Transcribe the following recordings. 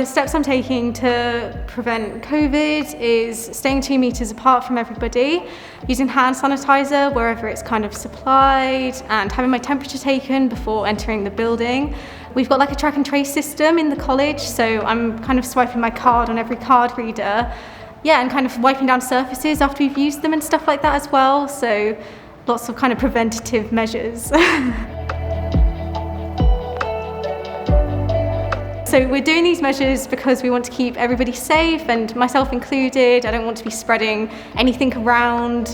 The steps I'm taking to prevent COVID is staying 2 meters apart from everybody, using hand sanitizer wherever it's kind of supplied, and having my temperature taken before entering the building. We've got like a track and trace system in the college, so I'm kind of swiping my card on every card reader. Yeah, and kind of wiping down surfaces after we've used them and stuff like that as well. So lots of kind of preventative measures. So we're doing these measures because we want to keep everybody safe, and myself included. I don't want to be spreading anything around.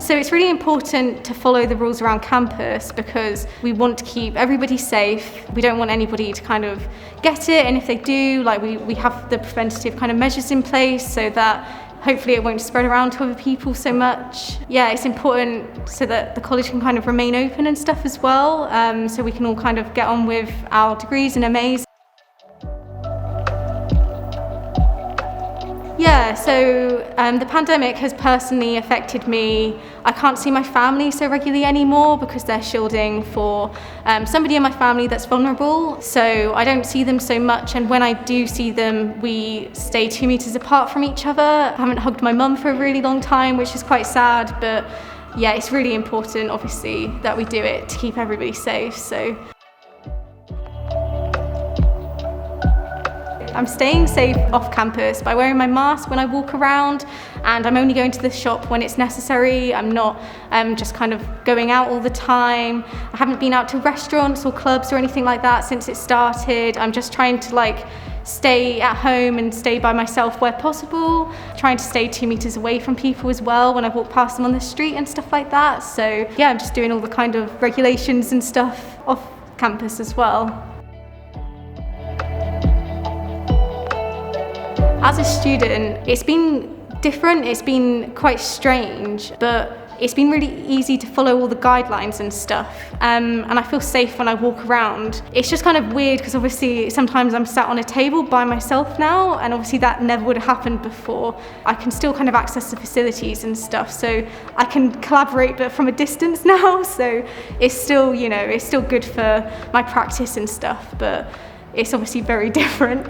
So it's really important to follow the rules around campus because we want to keep everybody safe. We don't want anybody to kind of get it, and if they do, like we have the preventative kind of measures in place so that hopefully it won't spread around to other people so much. Yeah, it's important so that the college can kind of remain open and stuff as well, so we can all kind of get on with our degrees and MAs. Yeah, so the pandemic has personally affected me. I can't see my family so regularly anymore because they're shielding for somebody in my family that's vulnerable. So I don't see them so much, and when I do see them, we stay 2 meters apart from each other. I haven't hugged my mum for a really long time, which is quite sad, but yeah, it's really important, obviously, that we do it to keep everybody safe. So I'm staying safe off campus by wearing my mask when I walk around, and I'm only going to the shop when it's necessary. I'm not just kind of going out all the time. I haven't been out to restaurants or clubs or anything like that since it started. I'm just trying to like stay at home and stay by myself where possible, trying to stay 2 meters away from people as well when I walk past them on the street and stuff like that. So yeah, I'm just doing all the kind of regulations and stuff off campus as well. As a student, it's been different, it's been quite strange, but it's been really easy to follow all the guidelines and stuff, and I feel safe when I walk around. It's just kind of weird because obviously sometimes I'm sat on a table by myself now, and obviously that never would have happened before. I can still kind of access the facilities and stuff, so I can collaborate but from a distance now, so it's still, you know, it's still good for my practice and stuff, but it's obviously very different.